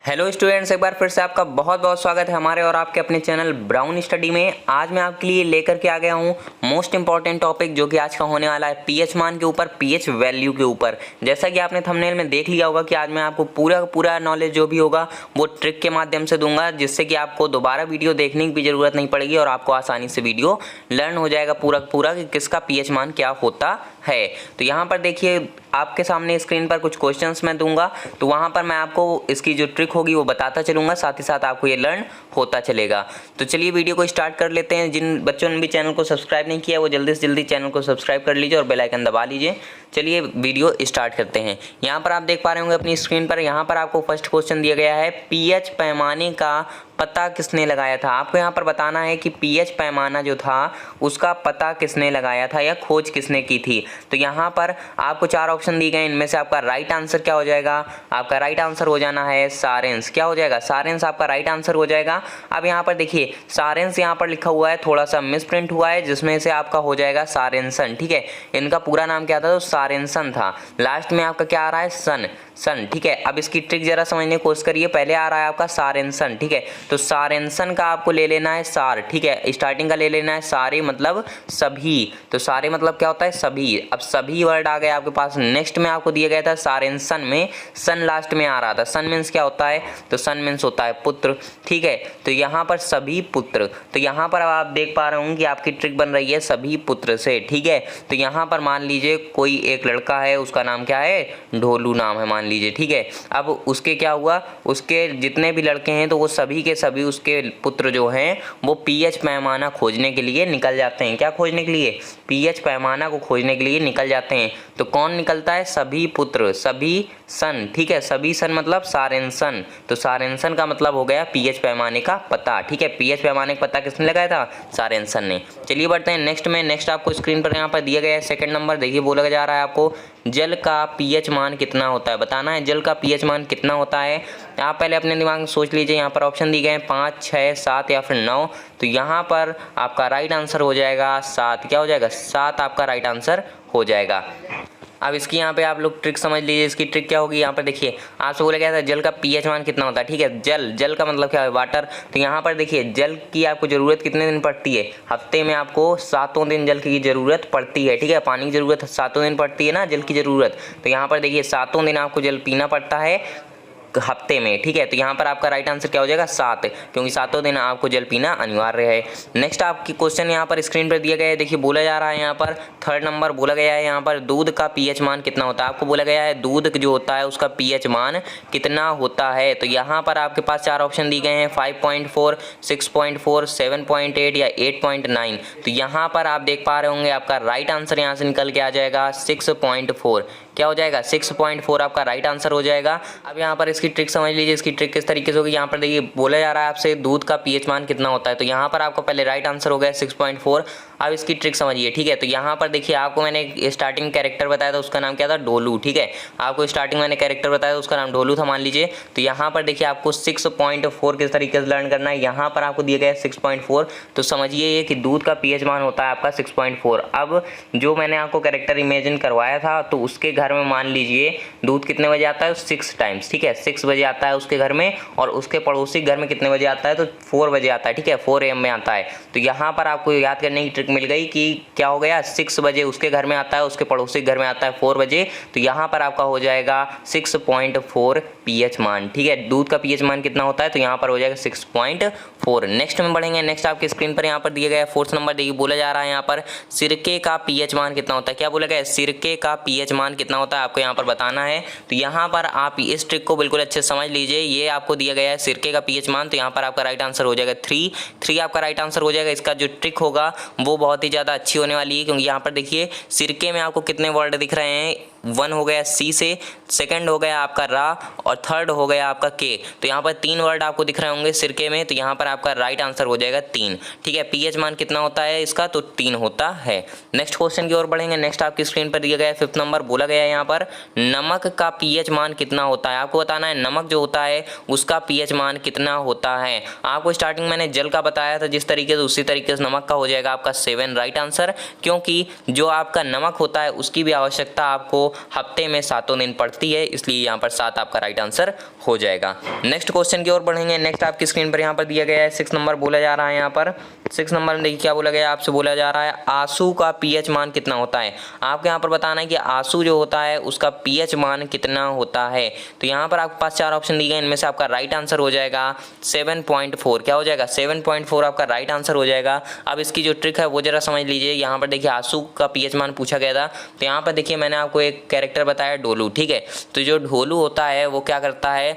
Hello students, एक बार फिर से आपका बहुत बहुत स्वागत है हमारे और आपके अपने चैनल ब्राउन स्टडी में। आज मैं आपके लिए लेकर के आ गया हूँ मोस्ट इंपॉर्टेंट टॉपिक जो कि आज का होने वाला है पीएच मान के ऊपर, पीएच वैल्यू के ऊपर। जैसा कि आपने थंबनेल में देख लिया होगा कि आज मैं आपको पूरा नॉलेज जो भी होगा वो ट्रिक के माध्यम से दूंगा, जिससे कि आपको दोबारा वीडियो देखने की भी जरूरत नहीं पड़ेगी और आपको आसानी से वीडियो लर्न हो जाएगा पूरा कि किसका पीएच मान क्या होता है। तो यहाँ पर देखिए आपके सामने स्क्रीन पर कुछ क्वेश्चंस मैं दूंगा, तो वहाँ पर मैं आपको इसकी जो ट्रिक होगी वो बताता चलूँगा, साथ ही साथ आपको ये लर्न होता चलेगा। तो चलिए वीडियो को स्टार्ट कर लेते हैं। जिन बच्चों ने भी चैनल को सब्सक्राइब नहीं किया वो जल्दी से जल्दी चैनल को सब्सक्राइब कर लीजिए और बेल आइकन दबा लीजिए। चलिए वीडियो स्टार्ट करते हैं। यहाँ पर आप देख पा रहे होंगे अपनी स्क्रीन पर, यहाँ पर आपको फर्स्ट क्वेश्चन दिया गया है, पीएच पैमाने का पता किसने लगाया था। आपको यहाँ पर बताना है कि पीएच पैमाना जो था उसका पता किसने लगाया था या खोज किसने की थी। तो यहाँ पर आपको चार ऑप्शन दिए गए, इनमें से आपका राइट आंसर क्या हो जाएगा। आपका राइट आंसर हो जाना है सारेंस। क्या हो जाएगा? सारेंस आपका राइट आंसर हो जाएगा। अब यहाँ पर देखिए सारेंस यहाँ पर लिखा हुआ है, थोड़ा सा मिस प्रिंट हुआ है, जिसमें से आपका हो जाएगा सारेंसन। ठीक है, इनका पूरा नाम क्या था? तो सारेंसन था। लास्ट में आपका क्या आ रहा है? सन। ठीक है, अब इसकी ट्रिक जरा समझने की कोशिश करिए। पहले आ रहा है आपका सारेंसन, ठीक है, तो सारेंसन का आपको ले लेना है सार। ठीक है, स्टार्टिंग का ले लेना है सारे मतलब सभी। तो सारे मतलब क्या होता है? सभी। अब सभी वर्ड आ गए आपके पास। नेक्स्ट में आपको दिया गया था सारेंसन में सन लास्ट में आ रहा था। सन मीन्स क्या होता है? तो सन मीन्स होता है पुत्र। ठीक है, तो यहाँ पर सभी पुत्र। तो यहाँ पर अब आप देख पा रहे होंगे कि आपकी ट्रिक बन रही है सभी पुत्र से। ठीक है, तो यहाँ पर मान लीजिए कोई एक लड़का है, उसका नाम क्या है? ढोलू नाम है मान लीजिए। ठीक है, अब उसके क्या हुआ, उसके जितने भी लड़के हैं तो वो सभी के सभी उसके पुत्र जो हैं वो पीएच पैमाना खोजने के लिए निकल जाते हैं। क्या खोजने के लिए? पीएच पैमाना को खोजने के लिए निकल जाते हैं। तो कौन निकलता है? सभी पुत्र, सभी सन। ठीक है, सभी सन मतलब सारेंसन। तो सारेंसन का मतलब हो गया पीएच पैमाने का पता। ठीक है, पीएच पैमाने का पता किसने लगाया था? सारेंसन ने। चलिए बढ़ते हैं नेक्स्ट में। नेक्स्ट आपको स्क्रीन पर यहाँ पर दिया गया है सेकंड नंबर। देखिए बोला जा रहा है आपको जल का पीएच मान कितना होता है। बताना है जल का पीएच मान कितना होता है। आप पहले अपने दिमाग में सोच लीजिए। यहाँ पर ऑप्शन दिए गए हैं 5, 6, 7 या फिर 9। तो यहाँ पर आपका राइट आंसर हो जाएगा 7। क्या हो जाएगा? 7 आपका राइट आंसर हो जाएगा। अब इसकी यहाँ पे आप लोग ट्रिक समझ लीजिए। इसकी ट्रिक क्या होगी? यहाँ पर देखिए आपसे बोला गया था जल का पीएच मान कितना होता है। ठीक है, जल का मतलब क्या है? वाटर। तो यहाँ पर देखिए जल की आपको ज़रूरत कितने दिन पड़ती है? हफ्ते में आपको 7 दिन जल की ज़रूरत पड़ती है। ठीक है, पानी की ज़रूरत 7 दिन पड़ती है ना, जल की ज़रूरत। तो यहाँ पर देखिए 7 दिन आपको जल पीना पड़ता है हफ्ते में। ठीक है, तो यहाँ पर आपका राइट आंसर क्या हो जाएगा? 7, क्योंकि 7 दिन आपको जल पीना अनिवार्य है। नेक्स्ट आपकी क्वेश्चन यहाँ पर स्क्रीन पर दिया गया है। देखिए बोला जा रहा है यहाँ पर थर्ड नंबर बोला गया है, यहाँ पर दूध का पीएच मान कितना होता है। आपको बोला गया है दूध जो होता है उसका पीएच मान कितना होता है। तो यहाँ पर आपके पास चार ऑप्शन दिए गए हैं, 5.4, 6.4, 7.8 या 8.9। तो यहाँ पर आप देख पा रहे होंगे आपका राइट आंसर यहाँ से निकल के आ जाएगा 6.4। क्या हो जाएगा? 6.4 आपका राइट आंसर हो जाएगा। अब यहाँ पर इसकी ट्रिक समझ लीजिए। इसकी ट्रिक किस तरीके से होगी? यहाँ पर देखिए बोला जा रहा है आपसे दूध का पीएच मान कितना होता है। तो यहाँ पर आपको पहले राइट आंसर हो गया 6.4। अब इसकी ट्रिक समझिए। ठीक है, तो यहाँ पर देखिए आपको मैंने स्टार्टिंग कैरेक्टर बताया था, उसका नाम क्या था? ढोलू। ठीक है, आपको स्टार्टिंग मैंने कैरेक्टर बताया था, उसका नाम ढोलू था मान लीजिए। तो यहाँ पर देखिए आपको 6.4 किस तरीके से लर्न करना है। यहाँ पर आपको दिया गया है 6.4। तो समझिए ये कि दूध का पीएच मान होता है आपका 6.4। अब जो मैंने आपको कैरेक्टर इमेजिन करवाया था, तो उसके घर में मान लीजिए दूध कितने बजे आता है? 6 टाइम्स। ठीक है, 6 बजे आता है उसके घर में, और उसके पड़ोसी घर में कितने बजे आता है? तो 4 बजे आता है। ठीक है, 4 AM में आता है। तो यहाँ पर आपको याद करने की ट्रिक मिल गई कि क्या हो गया? 6 बजे उसके घर में आता है, उसके पड़ोसी घर में आता है 4 बजे। तो यहाँ पर आपका हो जाएगा 6.4 पीएच मान। ठीक है, दूध का पीएच मान कितना होता है? तो यहाँ पर हो जाएगा 6.4। नेक्स्ट में बढ़ेंगे। नेक्स्ट आपकी स्क्रीन पर यहाँ पर दिया गया है फोर्थ नंबर। देखिए बोला जा रहा है यहाँ पर सिरके का पीएच मान कितना होता है। क्या बोला गया है? सिरके का पीएच मान कितना होता है आपको यहाँ पर बताना है। तो यहाँ पर आप इस ट्रिक को बिल्कुल अच्छे से समझ लीजिए। ये आपको दिया गया है सिरके का पीएच मान, तो यहाँ पर आपका राइट आंसर हो जाएगा 3 आपका राइट आंसर हो जाएगा। इसका जो ट्रिक होगा वो बहुत ही ज़्यादा अच्छी होने वाली है, क्योंकि यहाँ पर देखिए सिरके में आपको कितने वर्ड दिख रहे हैं? 1 हो गया सी से, सेकंड हो गया आपका रा, और थर्ड हो गया आपका के। तो यहाँ पर 3 वर्ड आपको दिख रहे होंगे सिरके में। तो यहाँ पर आपका राइट आंसर हो जाएगा 3। ठीक है, पीएच मान कितना होता है इसका? तो 3 होता है। नेक्स्ट क्वेश्चन की ओर बढ़ेंगे। नेक्स्ट आपकी स्क्रीन पर दिया गया है 5th नंबर। बोला गया है यहाँ पर नमक का पीएच मान कितना होता है। आपको बताना है नमक जो होता है उसका पीएच मान कितना होता है। आपको स्टार्टिंग मैंने जल का बताया था जिस तरीके से, उसी तरीके से नमक का हो जाएगा आपका 7 राइट आंसर, क्योंकि जो आपका नमक होता है उसकी भी आवश्यकता आपको हफ्ते में 7 दिन पड़ती है, इसलिए यहाँ पर 7 आपका राइट आंसर हो जाएगा। नेक्स्ट क्वेश्चन की ओर बढ़ेंगे। नेक्स्ट आपकी स्क्रीन पर यहाँ पर दिया गया है 6 नंबर बोला जा रहा है। यहाँ पर 6 नंबर में देखिए क्या बोला गया है, आपसे बोला जा रहा है आंसू का पीएच मान कितना होता है। आपको यहाँ पर बताना है कि आंसू जो होता है उसका पीएच मान कितना होता है। तो यहाँ पर आपके पास 4 ऑप्शन दिए गए, इनमें से आपका राइट आंसर हो जाएगा 7.4। क्या हो जाएगा 7.4 आपका राइट आंसर हो जाएगा। अब इसकी जो ट्रिक है वो जरा समझ लीजिए। यहाँ पर देखिए आंसू का पीएच मान पूछा गया था, तो यहाँ पर देखिए मैंने आपको एक कैरेक्टर बताया ढोलू, ठीक है। तो जो ढोलू होता है वो क्या करता है,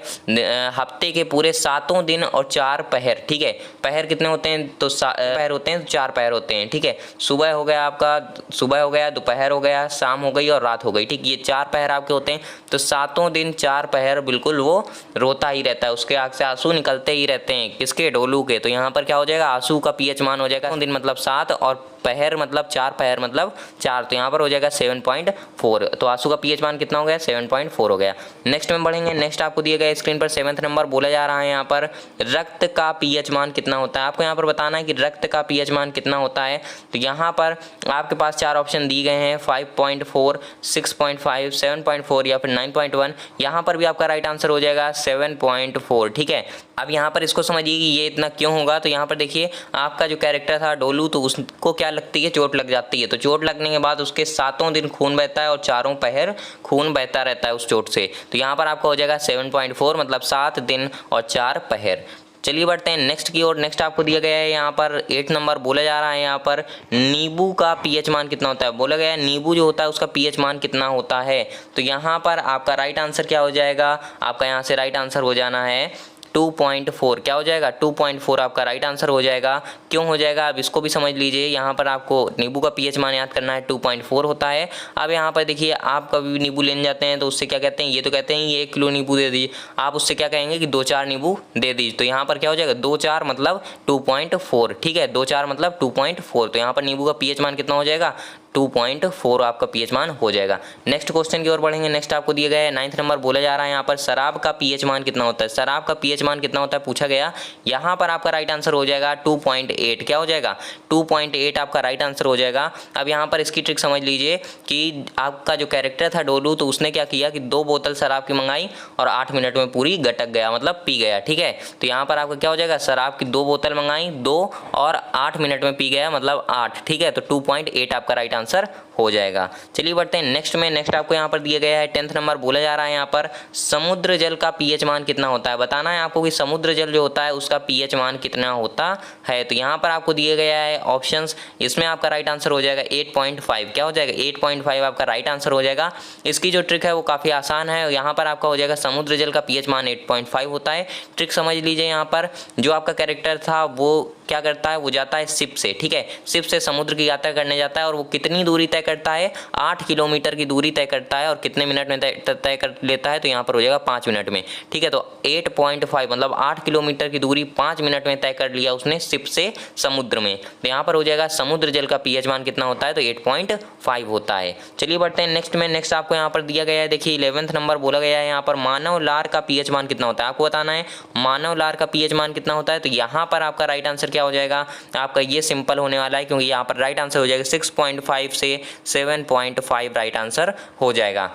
हफ्ते के पूरे 7 दिन और 4 पहर, ठीक है। पहर कितने होते हैं, तो पहर होते हैं, 4 पहर होते हैं, ठीक है। सुबह हो गया आपका, सुबह हो गया, दोपहर हो गया, शाम हो गई और रात हो गई, ठीक। ये 4 पहर आपके होते हैं। तो 7 दिन 4 पहर बिल्कुल वो रोता ही रहता है, उसके आँख से आंसू निकलते ही रहते हैं, किसके, ढोलू के। तो यहाँ पर क्या हो जाएगा, आंसू का पीएच मान हो जाएगा, दिन मतलब 7 और पहर मतलब 4 पहर मतलब 4, तो यहाँ पर हो जाएगा 7.4। तो आंसू का पीएच मान कितना हो गया, 7.4 हो गया। नेक्स्ट में बढ़ेंगे। नेक्स्ट आपको दिया गया स्क्रीन पर 7th नंबर बोला जा रहा है यहाँ पर रक्त का पीएच मान कितना होता है। आपको यहाँ पर बताना है कि रक्त का पीएच मान कितना होता है। तो यहाँ पर आपके पास 4 ऑप्शन दिए गए हैं, 5.4, 6.5, 7.4 या फिर 9.1। यहाँ पर भी आपका राइट आंसर हो जाएगा 7.4, ठीक है। अब यहाँ पर इसको समझिए कि ये इतना क्यों होगा। तो यहाँ पर देखिए आपका जो कैरेक्टर था ढोलू, तो उसको क्या लगती है, चोट लग जाती है। तो चोट लगने के बाद उसके 7 दिन खून बहता है और 4 पहर खून बहता रहता है उस चोट से। तो यहाँ पर आपका हो जाएगा 7.4 मतलब 7 दिन और 4 पहर। चलिए बढ़ते हैं नेक्स्ट की ओर। नेक्स्ट आपको दिया गया है यहाँ पर 8 नंबर बोला जा रहा है यहाँ पर नींबू का पीएच मान कितना होता है। बोला गया है नींबू जो होता है उसका पीएच मान कितना होता है। तो यहाँ पर आपका राइट आंसर क्या हो जाएगा, आपका यहाँ से राइट आंसर हो जाना है 2.4। क्या हो जाएगा 2.4 आपका राइट आंसर हो जाएगा। क्यों हो जाएगा अब इसको भी समझ लीजिए। यहाँ पर आपको नींबू का पीएच मान याद करना है, 2.4 होता है। अब यहाँ पर देखिए आप कभी भी नींबू लेने जाते हैं तो उससे क्या कहते हैं, ये तो कहते हैं ये 1 किलो नींबू दे दीजिए, आप उससे क्या कहेंगे कि 2-4 नींबू दे दीजिए। तो यहाँ पर क्या हो जाएगा 2-4 मतलब 2.4, ठीक है। 2-4 मतलब 2.4। तो यहाँ पर नींबू का पीएच मान कितना हो जाएगा, 2.4 आपका पीएच मान हो जाएगा। नेक्स्ट क्वेश्चन की ओर बढ़ेंगे। नेक्स्ट आपको दिया गया है 9th नंबर बोला जा रहा है यहाँ पर शराब का पीएच मान कितना होता है। शराब का पीएच मान कितना होता है पूछा गया। यहाँ पर आपका राइट आंसर हो जाएगा 2.8। क्या हो जाएगा 2.8 आपका राइट आंसर हो जाएगा। अब यहाँ पर इसकी ट्रिक समझ लीजिए कि आपका जो कैरेक्टर था डोलू, तो उसने क्या किया कि 2 बोतल शराब की मंगाई और 8 मिनट में पूरी गटक गया, मतलब पी गया, ठीक है। तो यहाँ पर आपका क्या हो जाएगा, शराब की 2 बोतल मंगाई, 2 और 8 मिनट में पी गया मतलब 8, ठीक है। तो 2.8 आपका राइट आंसर हो जाएगा। चलिए बढ़ते हैं नेक्स्ट में। नेक्स्ट आपको यहाँ पर दिया गया है 10th नंबर बोला जा रहा है यहाँ पर समुद्र जल का पीएच मान कितना होता है। बताना है आपको कि समुद्र जल जो होता है उसका पीएच मान कितना होता है। तो यहाँ पर आपको दिया गया है ऑप्शंस, इसमें आपका राइट आंसर हो जाएगा 8.5। क्या हो जाएगा 8.5 आपका राइट आंसर हो जाएगा। इसकी जो ट्रिक है वो काफ़ी आसान है। यहाँ पर आपका हो जाएगा समुद्र जल का पीएच मान 8.5 होता है। ट्रिक समझ लीजिए, यहाँ पर जो आपका कैरेक्टर था वो क्या करता है, वो जाता है शिप से, ठीक है। शिप से समुद्र की यात्रा करने जाता है और वो कितनी दूरी तय करता है, 8 किलोमीटर की दूरी तय करता है और कितने मिनट में तय कर लेता है। तो यहाँ पर हो जाएगा 5 मिनट में, ठीक है। तो 8.5 मतलब 8 किलोमीटर की दूरी 5 मिनट में तय कर लिया उसने शिप से समुद्र में। तो यहाँ पर हो जाएगा समुद्र जल का पीएच मान कितना होता है, तो 8.5 होता है। चलिए बढ़ते हैं नेक्स्ट में। नेक्स्ट आपको यहाँ पर दिया गया है, देखिए 11th नंबर बोला गया है यहाँ पर मानव लार का पीएच मान कितना होता है। आपको बताना है मानव लार का पीएच मान कितना होता है। तो यहाँ पर आपका राइट आंसर क्या हो जाएगा, आपका ये सिंपल होने वाला है, क्योंकि यहाँ पर राइट आंसर हो जाएगा 6.5 से 7.5 राइट आंसर हो जाएगा।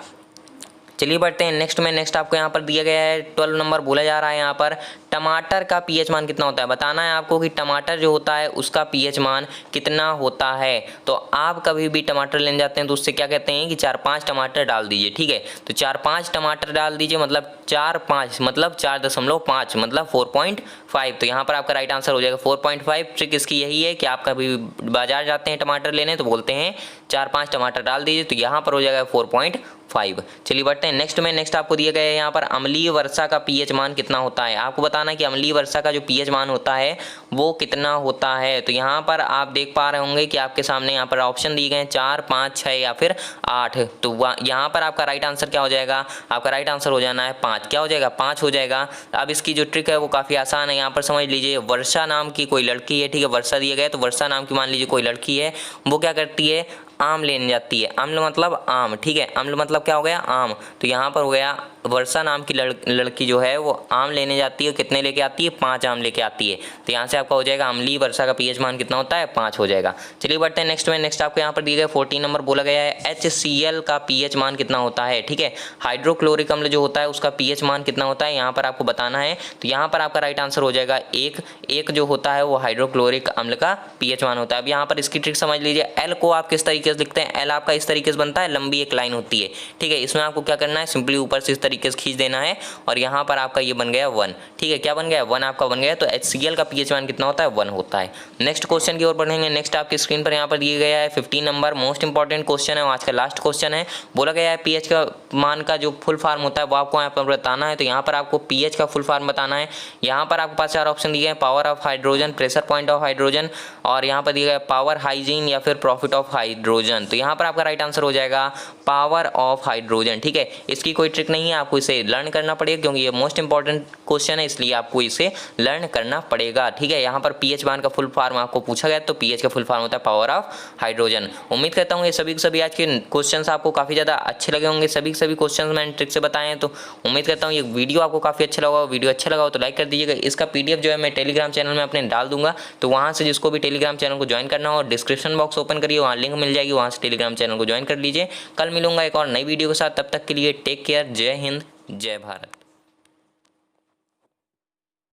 चलिए बढ़ते हैं नेक्स्ट में। नेक्स्ट आपको यहाँ पर दिया गया है 12 नंबर बोला जा रहा है यहाँ पर टमाटर का पीएच मान कितना होता है। बताना है आपको कि टमाटर जो होता है उसका पीएच मान कितना होता है। तो आप कभी भी टमाटर लेने जाते हैं तो उससे क्या कहते हैं कि 4-5 टमाटर डाल दीजिए, ठीक है। तो 4-5 टमाटर डाल दीजिए मतलब 4-5 मतलब 4.5 मतलब 4.5। तो यहाँ पर आपका राइट आंसर हो जाएगा 4.5। ट्रिक इसकी यही है कि आप कभी बाजार जाते हैं टमाटर लेने तो बोलते हैं 4-5 टमाटर डाल दीजिए, तो यहाँ पर हो जाएगा 4.5। चलिए बढ़ते हैं नेक्स्ट में। नेक्स्ट आपको दिया गया है यहाँ पर अम्लीय वर्षा का पीएच मान कितना होता है। आपको बताना है कि अम्लीय वर्षा का जो पीएच मान होता है वो कितना होता है। तो यहाँ पर आप देख पा रहे होंगे कि आपके सामने यहाँ पर ऑप्शन दिए गए हैं 4, 5, 6 या फिर 8। तो यहाँ पर आपका राइट आंसर क्या हो जाएगा, आपका राइट आंसर हो जाना है 5। क्या हो जाएगा 5 हो जाएगा। अब इसकी जो ट्रिक है वो काफ़ी आसान है। यहाँ पर समझ लीजिए वर्षा नाम की कोई लड़की है, ठीक है। वर्षा दिया गया तो वर्षा नाम की मान लीजिए कोई लड़की है, वो क्या करती है आम लेने जाती है। अम्ल मतलब आम, ठीक है। अम्ल मतलब क्या हो गया आम। तो यहाँ पर हो गया वर्षा नाम की लड़की जो है वो आम लेने जाती है, कितने लेके आती है? 5 आम लेके आती है। तो यहाँ से आपका हो जाएगा अम्लीय वर्षा का पीएच मान कितना होता है? 5 हो जाएगा। चलिए बढ़ते हैं नेक्स्ट में। नेक्स्ट आपको यहाँ पर दिए गए 14 नंबर बोला गया है HCl का पीएच मान कितना होता है। ठीक है, हाइड्रोक्लोरिक अम्ल जो होता है उसका पीएच मान कितना होता है यहाँ पर आपको बताना है। तो यहाँ पर आपका राइट आंसर हो जाएगा एक जो होता है वो हाइड्रोक्लोरिक अम्ल का पीएच मान होता है। अब यहाँ पर इसकी ट्रिक समझ लीजिए। एल को आप किस तरीके से लिखते हैं? एल आपका इस तरीके से बनता है, लंबी एक लाइन होती है। ठीक है, इसमें आपको क्या करना है, सिंपली ऊपर से इस तरीके से खींच देना है और यहाँ पर आपका ये बन गया 1। ठीक है, क्या बन गया? 1 आपका बन गया। तो HCl का पीएच मान कितना होता है? 1 होता है। नेक्स्ट क्वेश्चन की ओर बढ़ेंगे। नेक्स्ट आपकी स्क्रीन पर यहाँ पर दिया गया है 15 नंबर, मोस्ट इंपॉर्टेंट क्वेश्चन है, आज का लास्ट क्वेश्चन है। बोला गया है पीएच का मान का जो फुल फॉर्म होता है वो आपको यहाँ पर बताना है। तो यहाँ पर आपको पीएच का फुल फॉर्म बताना है। यहाँ पर आपके पास 4 ऑप्शन दिए गए, power of hydrogen, pressure point of hydrogen, और यहाँ पर दिया गया पावर हाइजीन या फिर प्रॉफिट ऑफ हाइड्रोजन। तो यहाँ पर आपका राइट आंसर हो जाएगा पावर ऑफ हाइड्रोजन। ठीक है, इसकी कोई ट्रिक नहीं है, आपको इसे लर्न करना पड़ेगा क्योंकि ये मोस्ट इंपॉर्टेंट क्वेश्चन है, इसलिए आपको इसे लर्न करना पड़ेगा। ठीक है, यहाँ पर पीएच मान का फुल फॉर्म आपको पूछा गया, तो पीएच का फुल फॉर्म होता है पावर ऑफ हाइड्रोजन। उम्मीद करता हूँ ये सभी के सभी आज के क्वेश्चंस आपको काफ़ी ज़्यादा अच्छे लगे होंगे। सभी के सभी क्वेश्चंस मैंने ट्रिक से बताए हैं, तो उम्मीद करता हूँ ये वीडियो आपको काफ़ी अच्छा लगा। वीडियो अच्छा लगा हो तो लाइक कर दीजिएगा। इसका PDF जो है मैं टेलीग्राम चैनल में अपने डाल दूंगा, तो वहाँ से जिसको भी टेलीग्राम चैनल को ज्वाइन करना हो डिस्क्रिप्शन बॉक्स ओपन करिए, वहाँ लिंक मिल जाएगी, वहाँ से टेलीग्राम चैनल को ज्वाइन कर लीजिए। कल मिलूंगा एक और नई वीडियो के साथ, तब तक के लिए टेक केयर। जय हिंद, जय भारत।